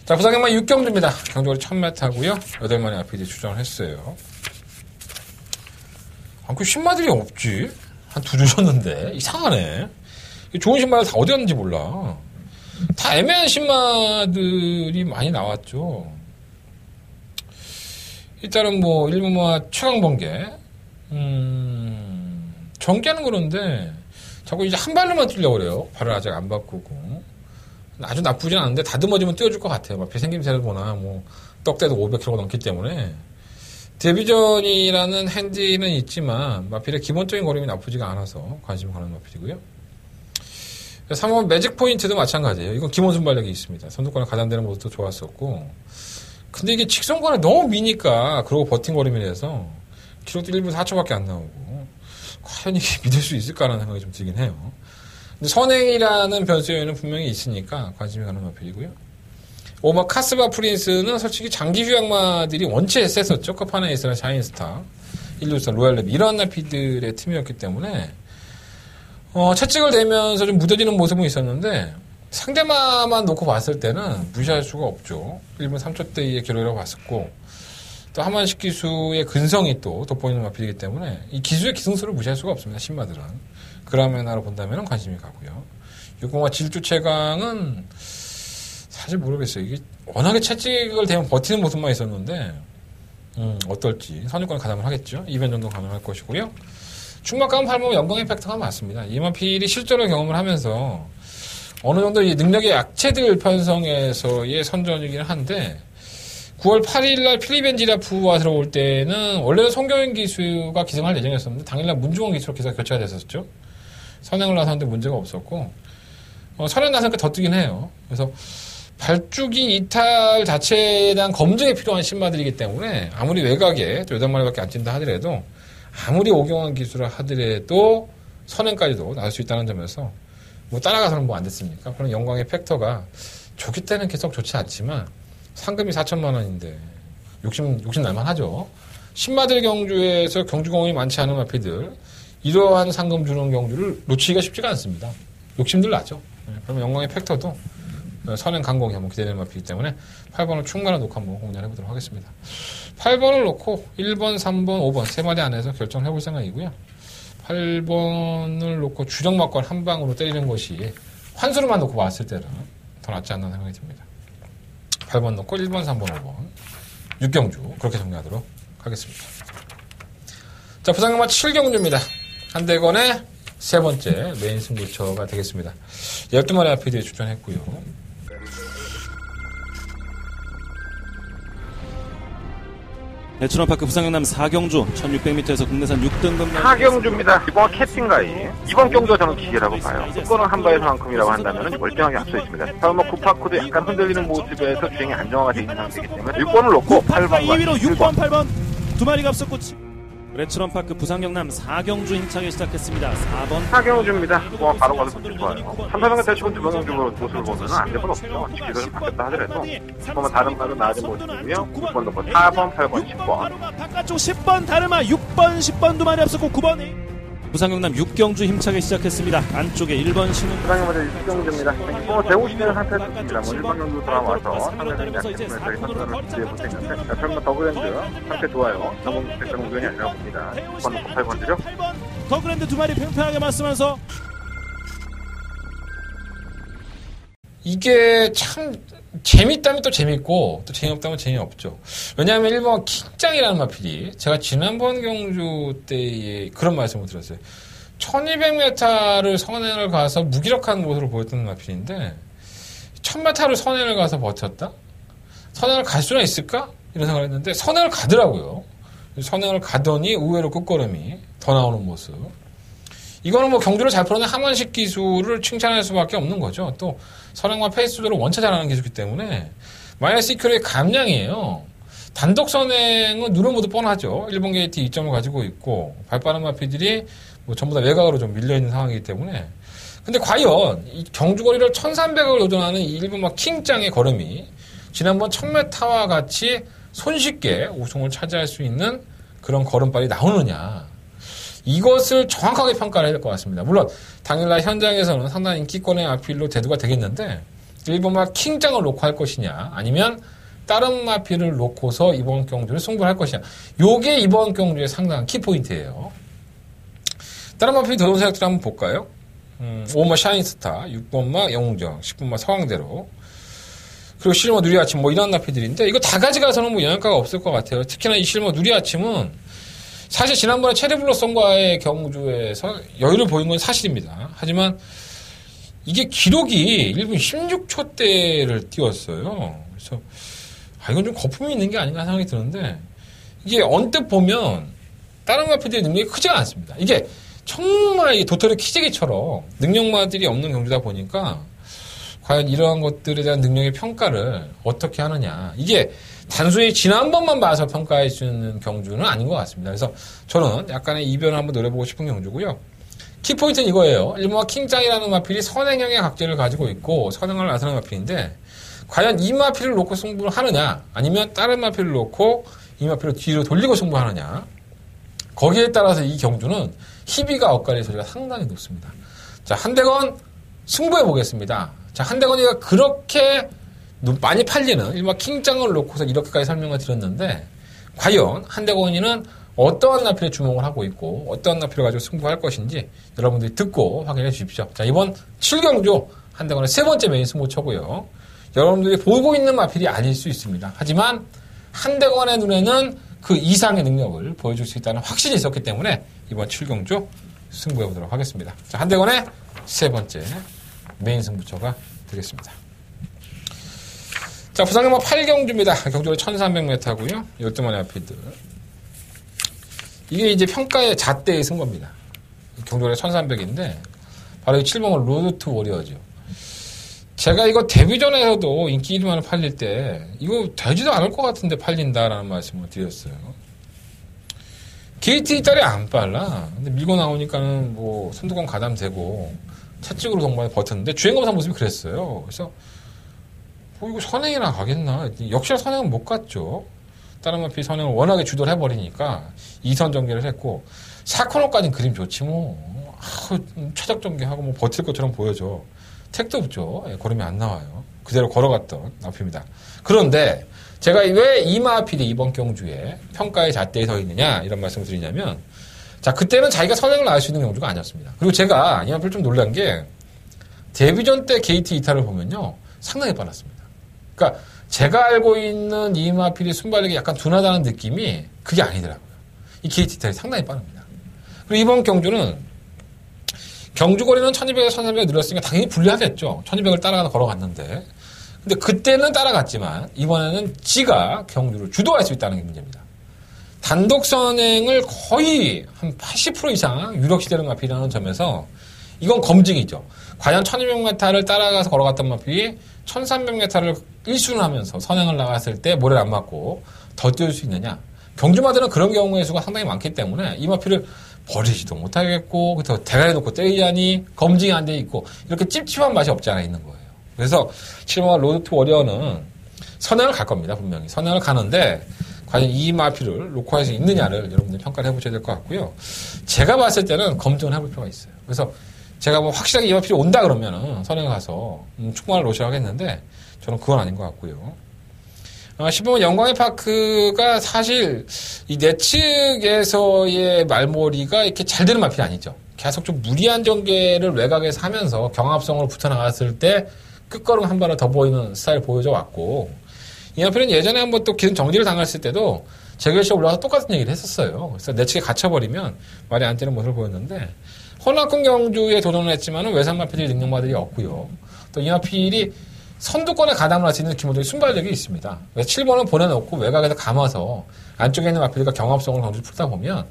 자, 부상형만 6경주입니다. 경주거리 1000m고요. 8마리 RPD 출전을 했어요. 그 신마들이 없지? 한 두 주셨는데 이상하네. 좋은 신마들 다 어디 갔는지 몰라. 다 애매한 신마들이 많이 나왔죠. 일단은 뭐 일본마 최강번개 전개는 그런데 자꾸 이제 한 발로만 뛰려고 그래요. 발을 아직 안 바꾸고. 아주 나쁘진 않은데 다듬어지면 뛰어줄 것 같아요. 마피 생김새를 보나 뭐 떡대도 500kg 넘기 때문에 데뷔전이라는 핸디는 있지만 마필의 기본적인 거림이 나쁘지가 않아서 관심을 가는 마필이고요. 3번 매직 포인트도 마찬가지예요. 이건 기본 순발력이 있습니다. 선두권에 가담되는 모습도 좋았었고 근데 이게 직선권에 너무 미니까 그러고 버틴 거림이라서 기록도 1분 4초밖에 안 나오고 과연 이게 믿을 수 있을까라는 생각이 좀 들긴 해요. 근데 선행이라는 변수 요인은 분명히 있으니까 관심이 가는 마필이고요. 오마 카스바 프린스는 솔직히 장기 휴양마들이 원체 셌었죠. 커파나 에이스나 샤인스타, 일루스타, 로얄랩 이런 나피들의 팀이었기 때문에 채찍을 대면서 좀 무뎌지는 모습은 있었는데 상대마만 놓고 봤을 때는 무시할 수가 없죠. 1분 3초대의 기록이라고 봤었고 또 하만식 기수의 근성이 또 돋보이는 마필이기 때문에 이 기수의 기승수를 무시할 수가 없습니다. 신마들은. 그라면하로 본다면 관심이 가고요. 6공화 질주 최강은 사실 모르겠어요. 이게 워낙에 채찍을 대면 버티는 모습만 있었는데 어떨지 선유권 가담을 하겠죠. 2변 정도 가능할 것이고요. 충막감 8번 연봉의 팩터가 맞습니다. 이만필이 실전을 경험을 하면서 어느 정도 이 능력의 약체들 편성에서의 선전이긴 한데 9월 8일날 필리벤지라프와 들어올 때는 원래는 송경인 기수가 기승할 예정이었었는데 당일날 문중원 기수로 기사가 교체가 됐었죠. 선행을 나섰는데 문제가 없었고 선행 나서니까 더 뜨긴 해요. 그래서 발주기 이탈 자체에 대한 검증이 필요한 신마들이기 때문에 아무리 외곽에 또 8마리밖에 안 뛴다 하더라도 아무리 오경환 기수를 하더라도 선행까지도 나올 수 있다는 점에서 뭐 따라가서는 뭐 안 됐습니까? 그런 영광의 팩터가 좋기 때는 계속 좋지 않지만 상금이 4천만 원인데 욕심 날만 하죠. 신마들 경주에서 경주공이 많지 않은 마피들 이러한 상금 주는 경주를 놓치기가 쉽지가 않습니다. 욕심들 나죠. 그러면 영광의 팩터도 선행 강공이 한번 기대되는 마피이기 때문에 8번을 충분한 놓고 한번 공략해보도록 하겠습니다. 8번을 놓고 1번, 3번, 5번 세 마리 안에서 결정을 해볼 생각이고요. 8번을 놓고 주정막권 한 방으로 때리는 것이 환수로만 놓고 봤을 때는 더 낫지 않나 생각이 듭니다. 8번 놓고 1번, 3번, 5번 6경주 그렇게 정리하도록 하겠습니다. 자, 부상경마 7경주입니다. 한대건의 세 번째 메인 승부처가 되겠습니다. 12마리 RPD에 출전했고요. 대춘원파크 부상경남 4경주 1600m에서 국내산 6등급 4경주입니다. 이번 캐팅가이 이번 경도 저는 기회라고 봐요. 수권은 한 바에서 만큼이라고 한다면 멀쩡하게 앞서 있습니다. 설마 구파코도 약간 흔들리는 모습에서 주행이 안정화가 되어 있는 상태이기 때문에 6번을 놓고 8번과 2위로 6번, 8번 두 마리가 앞섰고 레츠런파크 부상경남 4경주 힘차게 시작했습니다. 4번 4경주입니다. 바로 가서 좋지 좋아요. 3, 4경주 대충 2경주 모습을 보면 안 될 건 없죠. 기술을 바뀌었다 하더라도 보면 다른 말은 나아진 모습이고요. 6번 놓고 4번, 8번, 10번 바깥쪽 10번 다르마 6번, 10번 두 마리 앞섰고 9번 부상경남 6경주 힘차게 시작했습니다. 안쪽에 1번 신은 부상경마저 6경주입니다. 대구 시대는 상태였습니다. 1번 경주 돌아와서 상대적인 약점에서 선수를 기대해볼 수 있는데 설마 더그랜드 상태 좋아요. 너무 백성 우연이 아니라고 봅니다. 6번 놓고 8번이죠. 8번 더그랜드 두 마리 팽팽하게 맞으면서 이게 참 재밌다면 또 재밌고 또 재미없다면 재미없죠. 왜냐하면 1번 킹짱이라는 마필이 제가 지난번 경주 때에 그런 말씀을 드렸어요. 1200m를 선행을 가서 무기력한 모습을 보였던 마필인데 1000m를 선행을 가서 버텼다? 선행을 갈 수는 있을까? 이런 생각을 했는데 선행을 가더라고요. 선행을 가더니 의외로 끝걸음이 더 나오는 모습. 이거는 뭐 경주를 잘 풀어낸 함원식 기술을 칭찬할 수밖에 없는 거죠. 또 선행과 페이스 조절을 원체 잘하는 기술이기 때문에 마이너스 2kg의 감량이에요. 단독 선행은 누른 모두 뻔하죠. 1번 게이트 2점을 가지고 있고 발빠른 마피들이 뭐 전부 다 외곽으로 좀 밀려있는 상황이기 때문에 근데 과연 이 경주거리를 1300을 도전하는 이 1번마 킹짱의 걸음이 지난번 1000m와 같이 손쉽게 우승을 차지할 수 있는 그런 걸음발이 나오느냐 이것을 정확하게 평가를 해야 될 것 같습니다. 물론 당일날 현장에서는 상당히 인기권의 아필로 대두가 되겠는데 1번마 킹짱을 놓고 할 것이냐 아니면 다른 마필을 놓고서 이번 경주를 승부를 할 것이냐 요게 이번 경주의 상당한 키포인트예요. 다른 마필 도전 세력들 한번 볼까요? 5번마 샤인스타, 6번마 영웅정, 10번마 서강대로 그리고 실버 누리아침 뭐 이런 나피들인데 이거 다 가져가서는 뭐 영향가가 없을 것 같아요. 특히나 이 실버 누리아침은 사실 지난번에 체리블러썸과의 경주에서 여유를 보인 건 사실입니다. 하지만 이게 기록이 1분 16초대를 띄웠어요. 그래서 이건 좀 거품이 있는 게 아닌가 생각이 드는데 이게 언뜻 보면 다른 마피들의 능력이 크지가 않습니다. 이게 정말 이 도토리 키재기처럼 능력마들이 없는 경주다 보니까 과연 이러한 것들에 대한 능력의 평가를 어떻게 하느냐. 이게 단순히 지난번만 봐서 평가할 수 있는 경주는 아닌 것 같습니다. 그래서 저는 약간의 이변을 한번 노려보고 싶은 경주고요. 키포인트는 이거예요. 1번마 킹짱이라는 마필이 선행형의 각재를 가지고 있고 선행을 나서는 마필인데 과연 이 마필을 놓고 승부를 하느냐 아니면 다른 마필을 놓고 이 마필을 뒤로 돌리고 승부하느냐 거기에 따라서 이 경주는 희비가 엇갈릴 소리가 상당히 높습니다. 자, 한대건 승부해 보겠습니다. 자, 한대건이가 그렇게 많이 팔리는 일반 킹짱을 놓고서 이렇게까지 설명을 드렸는데 과연 한대건이는 어떠한 나필에 주목을 하고 있고 어떠한 나필을 가지고 승부할 것인지 여러분들이 듣고 확인해 주십시오. 자, 이번 7경주 한대건의 세 번째 메인 승부처고요. 여러분들이 보고 있는 마필이 아닐 수 있습니다. 하지만 한대건의 눈에는 그 이상의 능력을 보여줄 수 있다는 확신이 있었기 때문에 이번 7경주 승부해 보도록 하겠습니다. 자, 한대건의 세 번째 메인 승부처가 되겠습니다. 자, 부산경마 8경주입니다. 경주가 1300m고요. 12마리 아피드. 이게 이제 평가의 잣대의 승부입니다. 경주가 1300인데 바로 이 7번은 로드 투 워리어죠. 제가 이거 데뷔전에서도 인기 1위만을 팔릴 때 이거 되지도 않을 것 같은데 팔린다라는 말씀을 드렸어요. 게이트 이탈이 안 빨라. 근데 밀고 나오니까는 뭐 선두권 가담되고 채찍으로 동반에 버텼는데 주행검사 모습이 그랬어요. 그래서 이거 선행이나 가겠나? 역시나 선행은 못 갔죠. 다른 마피 선행을 워낙에 주도를 해버리니까 2선 전개를 했고 4코너까지는 그림 좋지 뭐. 최적 전개하고 뭐 버틸 것처럼 보여줘. 택도 없죠. 걸음이 안 나와요. 그대로 걸어갔던 마피입니다. 그런데 제가 왜 이 마필이 이번 경주에 평가의 잣대에 서 있느냐 이런 말씀을 드리냐면 자, 그때는 자기가 선행을 나갈 수 있는 경주가 아니었습니다. 그리고 제가 이 마필 좀 놀란 게 데뷔전 때 게이트 이탈을 보면요 상당히 빨랐습니다. 그러니까 제가 알고 있는 이 마필이 순발력이 약간 둔하다는 느낌이 그게 아니더라고요. 이 게이트 이탈이 상당히 빠릅니다. 그리고 이번 경주는 경주거리는 1200에서 1300에 늘었으니까 당연히 불리하겠죠. 1200을 따라가서 걸어갔는데 근데 그때는 따라갔지만 이번에는 지가 경주를 주도할 수 있다는 게 문제입니다. 단독 선행을 거의 한 80% 이상 유력시되는 마필이라는 점에서 이건 검증이죠. 과연 1200m를 따라가서 걸어갔던 마필이 1300m를 1순을 하면서 선행을 나갔을 때 모래를 안 맞고 더 뛸 수 있느냐. 경주마다는 그런 경우의 수가 상당히 많기 때문에 이 마필을 버리지도 못하겠고 그래서 대가리 놓고 때리자니 검증이 안 돼 있고 이렇게 찝찝한 맛이 없지 않아 있는 거예요. 그래서 7번 로드 투 워리어는 선행을 갈 겁니다. 분명히 선행을 가는데 과연 이 마필을 놓고 할 수 있느냐를 여러분들 평가를 해보셔야 될 것 같고요. 제가 봤을 때는 검증을 해볼 필요가 있어요. 그래서 제가 뭐 확실하게 이 마필이 온다 그러면은 선행을 가서 충분할 로시를 하겠는데 저는 그건 아닌 것 같고요. 10번 영광의 파크가 사실 이 내측에서의 말머리가 이렇게 잘 되는 마필이 아니죠. 계속 좀 무리한 전개를 외곽에서 하면서 경합성으로 붙어 나갔을 때 끝걸음 한 발을 더 보이는 스타일을 보여줘 왔고 이 마필은 예전에 한번 또 기존 정지를 당했을 때도 재결시에 올라가서 똑같은 얘기를 했었어요. 그래서 내측에 갇혀버리면 말이 안 되는 모습을 보였는데 혼합권 경주에 도전을 했지만은 외상 마필이 능력마들이 없고요. 또 이 마필이 선두권에 가담을 할 수 있는 기본적인 순발력이 있습니다. 7번은 보내놓고 외곽에서 감아서 안쪽에 있는 마필과 경합성을 경주를 풀다 보면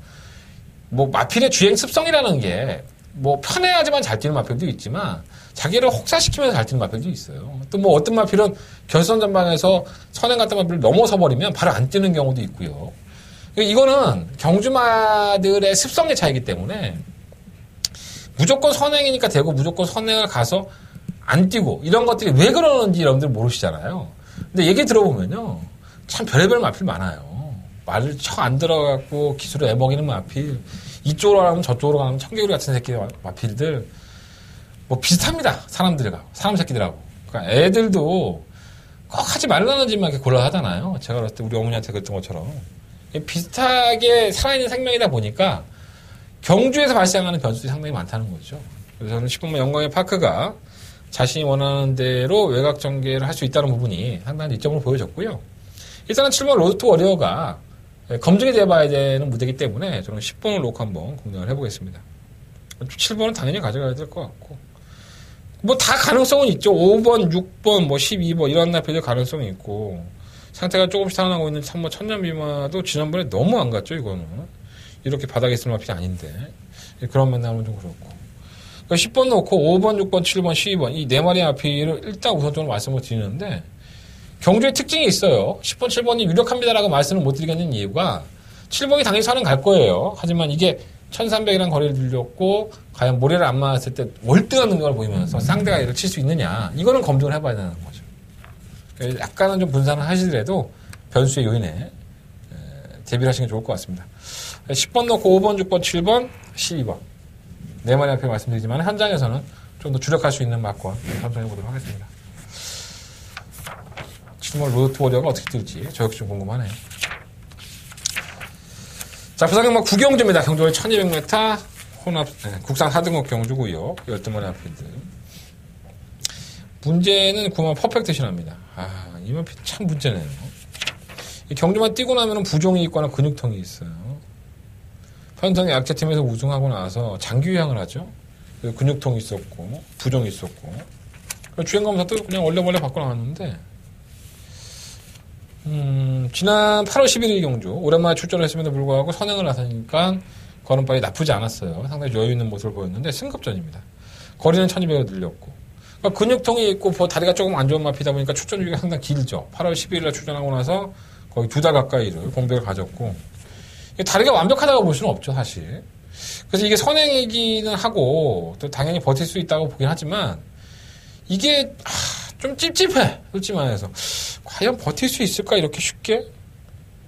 뭐 마필의 주행 습성이라는 게 뭐 편해야지만 잘 뛰는 마필도 있지만 자기를 혹사시키면서 잘 뛰는 마필도 있어요. 또 뭐 어떤 마필은 결선 전방에서 선행 같은 마필을 넘어서 버리면 바로 안 뛰는 경우도 있고요. 이거는 경주마들의 습성의 차이기 때문에 무조건 선행이니까 되고 무조건 선행을 가서 안 뛰고 이런 것들이 왜 그러는지 여러분들 모르시잖아요. 근데 얘기 들어보면요. 참 별의별 마필 많아요. 말을 쳐 안 들어갖고 기술을 애먹이는 마필, 이쪽으로 가면 저쪽으로 가면 청개구리 같은 새끼 마필들 뭐 비슷합니다. 사람들과 사람 새끼들하고. 그러니까 애들도 꼭 하지 말라는 짓만 이렇게 골라 하잖아요. 제가 어렸을 때 우리 어머니한테 그랬던 것처럼 비슷하게 살아있는 생명이다 보니까 경주에서 발생하는 변수들이 상당히 많다는 거죠. 그래서 저는 10번만 영광의 파크가 자신이 원하는 대로 외곽 전개를 할 수 있다는 부분이 상당한 이점으로 보여졌고요. 일단은 7번 로드 워리어가 검증이 돼봐야 되는 무대이기 때문에 저는 10번을 놓고 한번 공략을 해보겠습니다. 7번은 당연히 가져가야 될 것 같고 뭐 다 가능성은 있죠. 5번, 6번, 뭐 12번 이런 나필들 가능성이 있고 상태가 조금씩 살아나고 있는 3번 천년비마도 지난번에 너무 안 갔죠. 이거는 이렇게 바닥에 있을 마필이 아닌데 그런 만남은 좀 그렇고 그러니까 10번 놓고 5번, 6번, 7번, 12번 이 4마리 마필을 일단 우선적으로 말씀을 드리는데 경주의 특징이 있어요. 10번, 7번이 유력합니다라고 말씀을 못 드리겠는 이유가 7번이 당연히 선은 갈 거예요. 하지만 이게 1300이라는 거리를 들렸고 과연 모래를 안 맞았을 때 월등한 능력을 보이면서 상대가 이를 칠 수 있느냐 이거는 검증을 해봐야 되는 거죠. 약간은 좀 분산을 하시더라도 변수의 요인에 대비를 하시는 게 좋을 것 같습니다. 10번 넣고 5번, 6번, 7번, 12번 4마리 앞에 말씀드리지만 현장에서는 좀 더 주력할 수 있는 맛과 선정해 보도록 하겠습니다. 7번 로드 워리어가 어떻게 뜰지 저 역시 좀 궁금하네요. 자, 부산경마 구경주입니다. 경주월 1200m 혼합 국산 4등급 경주고요. 12마리 앞인데 문제는 9만 퍼펙트 신화입니다. 이 마필 참 문제네요. 이 경주만 뛰고 나면 부종이 있거나 근육통이 있어요. 편성의 약체팀에서 우승하고 나서 장기 휴양을 하죠. 근육통이 있었고 부종이 있었고 주행검사도 그냥 원래 받고 나왔는데 지난 8월 11일 경주 오랜만에 출전을 했음에도 불구하고 선행을 나서니까 걸음발이 나쁘지 않았어요. 상당히 여유 있는 모습을 보였는데 승급전입니다. 거리는 1200을 늘렸고 그러니까 근육통이 있고 다리가 조금 안 좋은 마피다 보니까 출전 주기가 상당히 길죠. 8월 11일 날 출전하고 나서 거의 2달 가까이를 공백을 가졌고 다리가 완벽하다고 볼 수는 없죠 사실. 그래서 이게 선행이기는 하고 또 당연히 버틸 수 있다고 보긴 하지만 이게 좀 찝찝해 솔직히 말해서 과연 버틸 수 있을까 이렇게 쉽게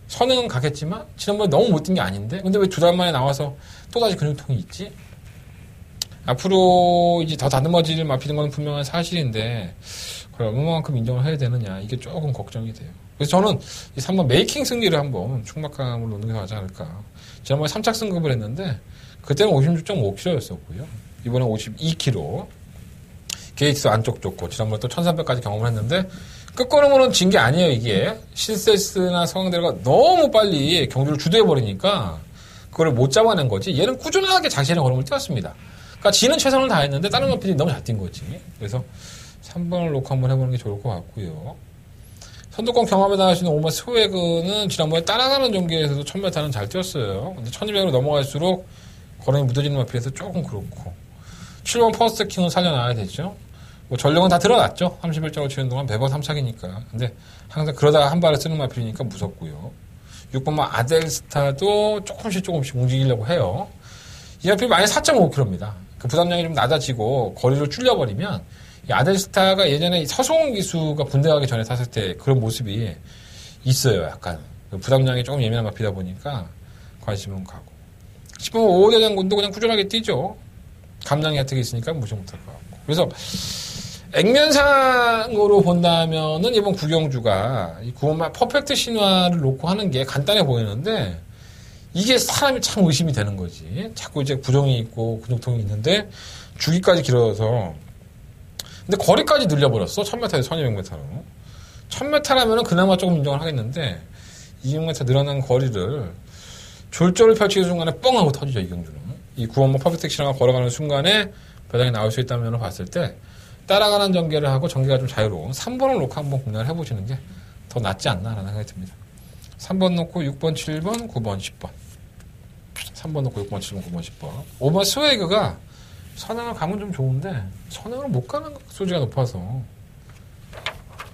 선행은 가겠지만 지난번에 너무 못 뛴 게 아닌데 근데 왜 2달 만에 나와서 또다시 근육통이 있지? 앞으로 이제 더 다듬어질 마피는 건 분명한 사실인데 그걸 얼마만큼 인정을 해야 되느냐 이게 조금 걱정이 돼요. 그래서 저는 이 3번 메이킹 승리를 한번 충막감을 놓는 게 하지 않을까. 지난번에 3착 승급을 했는데 그때는 56.5kg였었고요. 이번엔 52kg. 게이트 안쪽 좋고 지난번에 또 1300까지 경험을 했는데 끝걸음으로는 진 게 아니에요. 이게 신세스나 성황대로가 너무 빨리 경주를 주도해버리니까 그걸 못 잡아낸 거지. 얘는 꾸준하게 자신의 걸음을 뛰었습니다. 그러니까 지는 최선을 다했는데 다른 마필이 너무 잘 뛴 거지. 그래서 3번을 놓고 한번 해보는 게 좋을 것 같고요. 선두권 경험에 나가시는 오마 스웨그는 지난번에 따라가는 경기에서도 1000m는 잘 뛰었어요. 근데 1200으로 넘어갈수록 걸음이 무뎌지는 마필에서 조금 그렇고 7번 퍼스트 킹은 살려놔야 되죠. 뭐 전력은 다 드러났죠. 31.5 치는 동안 100원 3착이니까. 근데 항상 그러다가 한 발을 쓰는 마필이니까 무섭고요. 6번만 아델스타도 조금씩 움직이려고 해요. 이 마필 마이너스 4.5kg입니다. 그 부담량이 좀 낮아지고 거리를 줄여버리면 이 아델스타가 예전에 서승훈 기수가 군대 가기 전에 탔을 때 그런 모습이 있어요. 약간 부담량이 조금 예민한 마피다 보니까 관심은 가고 10번 5대 장군도 그냥 꾸준하게 뛰죠. 감량의 혜택이 있으니까 무시 못할 것 같고 그래서 액면상으로 본다면은 이번 구경주가 이 9번만 퍼펙트 신화를 놓고 하는 게 간단해 보이는데 이게 사람이 참 의심이 되는 거지. 자꾸 이제 부종이 있고 근육통이 있는데 주기까지 길어서 근데 거리까지 늘려버렸어. 1000m에서 1200m로. 1000m라면은 그나마 조금 인정을 하겠는데 200m 늘어난 거리를 졸조를 펼치는 순간에 뻥 하고 터지죠. 이경주는. 이 9번만 퍼펙트 신화가 걸어가는 순간에 배당이 나올 수 있다는 면을 봤을 때 따라가는 전개를 하고 전개가 좀 자유로운 3번을 놓고 한번 공략을 해보시는 게 더 낫지 않나라는 생각이 듭니다. 3번 놓고 6번, 7번, 9번, 10번. 3번 놓고 6번, 7번, 9번, 10번. 5번 스웨이그가 선행을 가면 좀 좋은데 선행을 못 가는 소지가 높아서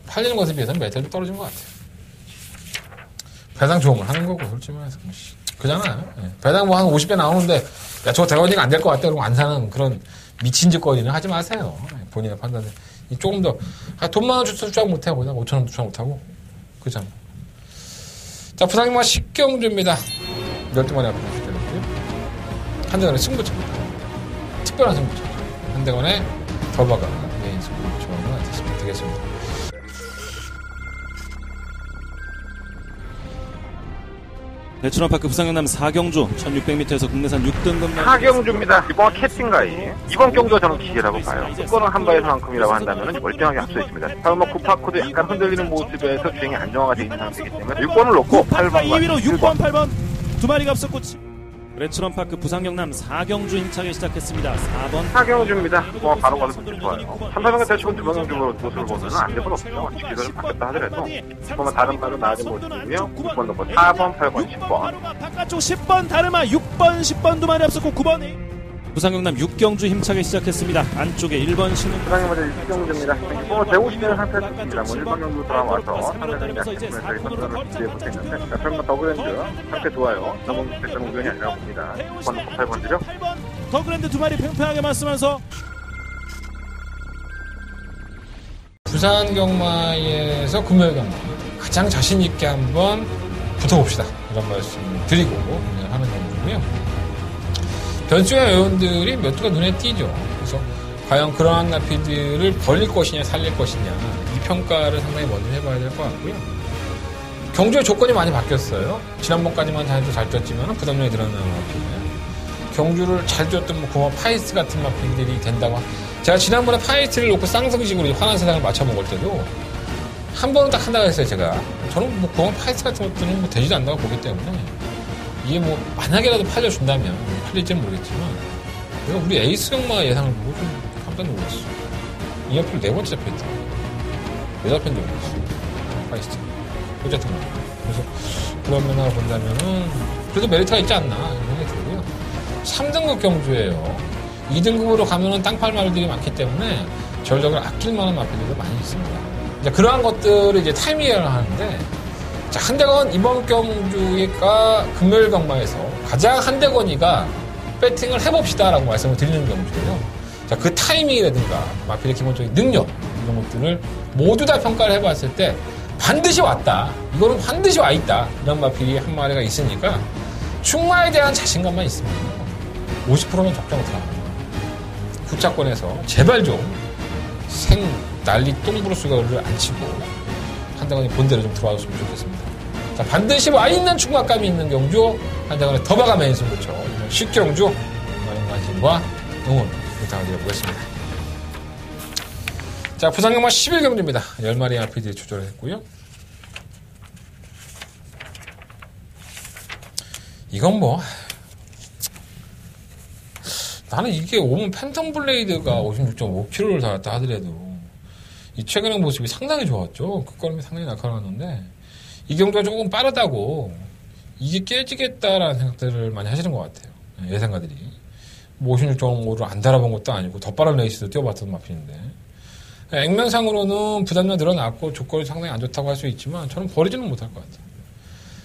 팔리는 것에 비해서는 메탈도 떨어진 것 같아요. 배당 좋으면 하는 거고 솔직히 말해서 그잖아요. 예. 배당 뭐 한 50배 나오는데 야 저거 대원이가 안 될 것 같다 그러고 안 사는 그런 미친 짓거리는 하지 마세요. 예. 본인의 판단에 조금 더 돈 많은 주투 못해요. 거기다 5,000원 주투 못하고 그잖아. 자 부상님과 식경주입니다. 12마리 앞에 주제였고요. 한대건의 승부처입니다. 특별한 승부처. 한대건의 더바가 메인 승부처가 되겠습니다. 대춘원파크 부상영남 4경주 1600m에서 국내산 6등급 하경주입니다. 이번 캐팅가이 이번 경주가 저는 기계라고 봐요. 수권은 한 바에서만큼이라고 한다면 멀쩡하게 앞서 있습니다. 다음 구파코도 약간 흔들리는 모습에서 주행이 안정화가 되어 있는 상태이기 때문에 6번을 놓고 8번과 2위로 6번, 8번 두 마리가 앞섰고 대춘원파크 부상영남 4경주 힘차게 시작했습니다. 4번 하경주입니다. 바로 가서 좋아요. 3, 4명의 대충 두 명의 모습을 보면 안 될 건 없죠. 기계를 바뀌었다 하더라도 보면 다른 말은 나아진 모습이고요. 6번 놓고 4번, 8번, 10번. 바깥쪽 10번 다르마 6번, 10번 두 마리 앞섰고 9번 부상영남 6경주 힘차게 시작했습니다. 안쪽에 1번 신흥 부상이 먼저 6경주입니다. 재우시는 상태였습니다. 1번 경주 돌아와서 상대적인 약점에서 선수를 뒤에 붙어있는데 설마 더그랜드 상태 좋아요. 너무 백전 우연이 아니라고 봅니다. 6번 놓고 8번이죠. 더그랜드 두 마리 팽팽하게 맞으면서 부산 경마에서 금요일 경마 가장 자신 있게 한번 붙어봅시다. 이런 말씀 드리고 하는 경우고요. 변수의 요원들이 몇 두가 눈에 띄죠. 그래서 과연 그러한 나피들을 벌릴 것이냐 살릴 것이냐 이 평가를 상당히 먼저 해봐야 될 것 같고요. 경주의 조건이 많이 바뀌었어요. 지난번까지만 잘 뛰었지만 부담력이 늘어나는 마피는 경주를 잘 뛰었던 구마 파이스 같은 마피들이 된다고. 제가 지난번에 파이스를 놓고 쌍성식으로 환한 세상을 맞춰먹을 때도 한 번은 딱 한다고 했어요. 제가 저는 구마 파이스 같은 것들은 되지도 않는다고 보기 때문에 이게 만약에라도 팔려준다면 팔릴지는 모르겠지만 내가 우리 에이스 경마 예상을 보고 좀 깜짝 놀랐어. 이 앞으로 4번째 잡혀있다. 왜 잡혔는지 모르겠어. 파이스트. 어쨌든 그래서 그런 면을 본다면은 그래도 메리트가 있지 않나 이런 생각이 들고요. 3등급 경주예요. 2등급으로 가면은 땅팔 말들이 많기 때문에 전력을 아낄 만한 마필들도 많이 있습니다. 이제 그러한 것들을 이제 타이밍을 하는데 자, 한대건 이번 경주가 금요일 경마에서 가장 한대건이가 배팅을 해봅시다라고 말씀을 드리는 경주예요. 자, 그 타이밍이라든가 마필의 기본적인 능력 이런 것들을 모두 다 평가를 해봤을 때 반드시 왔다. 이거는 반드시 와있다. 이런 마필이 한 마리가 있으니까 충마에 대한 자신감만 있으면 50%는 적정을 들어갑니다. 후차권에서 제발 좀 난리 똥부르스가를 안 치고 한대건이 본대로 좀 들어와줬으면 좋겠습니다. 자, 반드시 와있는 충격감이 있는 경주, 한대건의 더바가 메인 승부처, 식경주, 많은 관심과 응원 부탁드려보겠습니다. 자, 부산경마 11경주입니다. 10마리 RPD 조절을 했고요. 이건 나는 이게 오면 팬텀 블레이드가 56.5kg를 달았다 하더라도 이 최근의 모습이 상당히 좋았죠. 끝걸음이 상당히 날카로웠는데 이 경주가 조금 빠르다고 이게 깨지겠다라는 생각들을 많이 하시는 것 같아요. 예상가들이 56.5를 안 달아본 것도 아니고 더 빠른 레이스도 뛰어봤던 마필인데 액면상으로는 부담량 늘어났고 조건이 상당히 안 좋다고 할 수 있지만 저는 버리지는 못할 것 같아요.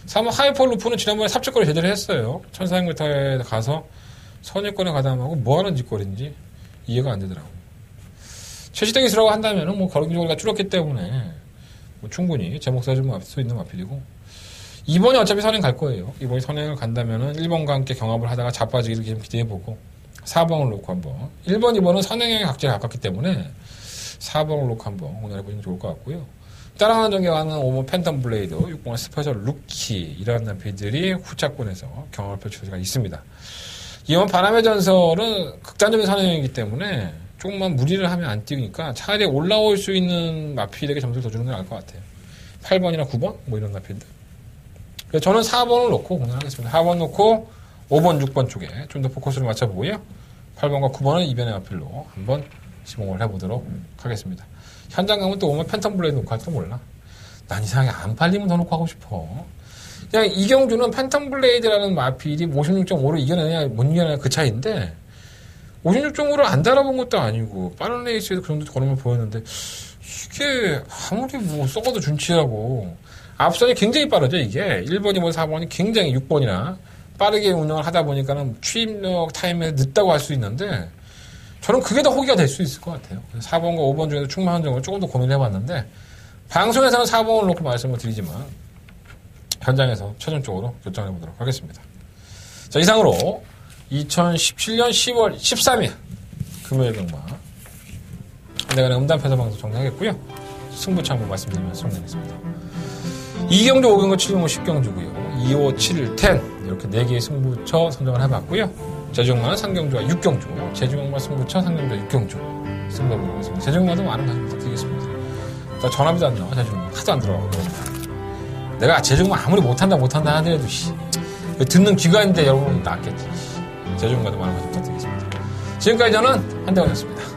3호 하이퍼루프는 지난번에 삽질거리 제대로 했어요. 1400m에 가서 선입권에 가담하고 뭐하는 짓거리인지 이해가 안 되더라고요. 최시등이 들어가 한다면 거리기조가 줄었기 때문에 충분히 제 목소리 좀 수 있는 마필이고 이번에 어차피 선행 갈 거예요. 이번에 선행을 간다면은 1번과 함께 경합을 하다가 자빠지기를 좀 기대해보고 4번을 놓고 한번 1번, 2번은 선행의 각질에 가깝기 때문에 4번을 놓고 한번 공략해보시면 좋을 것 같고요. 따라가는 전개와는 5번 팬텀 블레이드, 6번 스페셜 루키 이런 남피들이 후차권에서 경합을 펼칠 수가 있습니다. 이번 바람의 전설은 극단적인 선행이기 때문에 조금만 무리를 하면 안 뛰니까 차라리 올라올 수 있는 마필에게 점수를 더 주는 게 나을 것 같아요. 8번이나 9번 이런 마필들. 그래서 저는 4번을 놓고 공략하겠습니다. 4번 놓고 5번, 6번 쪽에 좀 더 포커스를 맞춰보고요. 8번과 9번은 이변의 마필로 한번 시공을 해보도록 하겠습니다. 현장 가면 또 오면 팬텀 블레이드 놓고 할지도 몰라. 난 이상하게 안 팔리면 더 놓고 하고 싶어. 그냥 이경주는 팬텀 블레이드라는 마필이 56.5로 이겨내냐 못 이겨내냐 그 차이인데 56종으로 안 달아본 것도 아니고 빠른 레이스에도 그 정도 걸음을 보였는데 이게 아무리 뭐 썩어도 준치라고 앞선이 굉장히 빠르죠. 이게 1번이 4번이 굉장히 6번이나 빠르게 운영을 하다 보니까는 추입력 타임에 늦다고 할 수 있는데 저는 그게 더 호기가 될 수 있을 것 같아요. 4번과 5번 중에서 충만 한정을 조금 더 고민을 해봤는데 방송에서는 4번을 놓고 말씀을 드리지만 현장에서 최종적으로 결정해 보도록 하겠습니다. 자, 이상으로 2017년 10월 13일 금요일 경마 내가 음담패서 방송 정리하겠고요. 승부차 한번 말씀드리면서 정리하겠습니다. 2경주, 5경주, 7경주, 10경주고요. 2, 5, 7, 10 이렇게 4개의 승부처 선정을 해봤고요. 제중마는 3경주와 6경주, 제중마 승부처 3경주와 6경주 승부를 하겠습니다. 제중마도 많은 관심 부탁드리겠습니다. 나 전화비도 안 나와. 제중마 하도 안 들어가고 내가 제중마 아무리 못한다 하더라도 듣는 귀가 있는데 여러분 낫겠지. 제중마도 많은 관심 부탁드리겠습니다. 지금까지 저는 한대원이었습니다.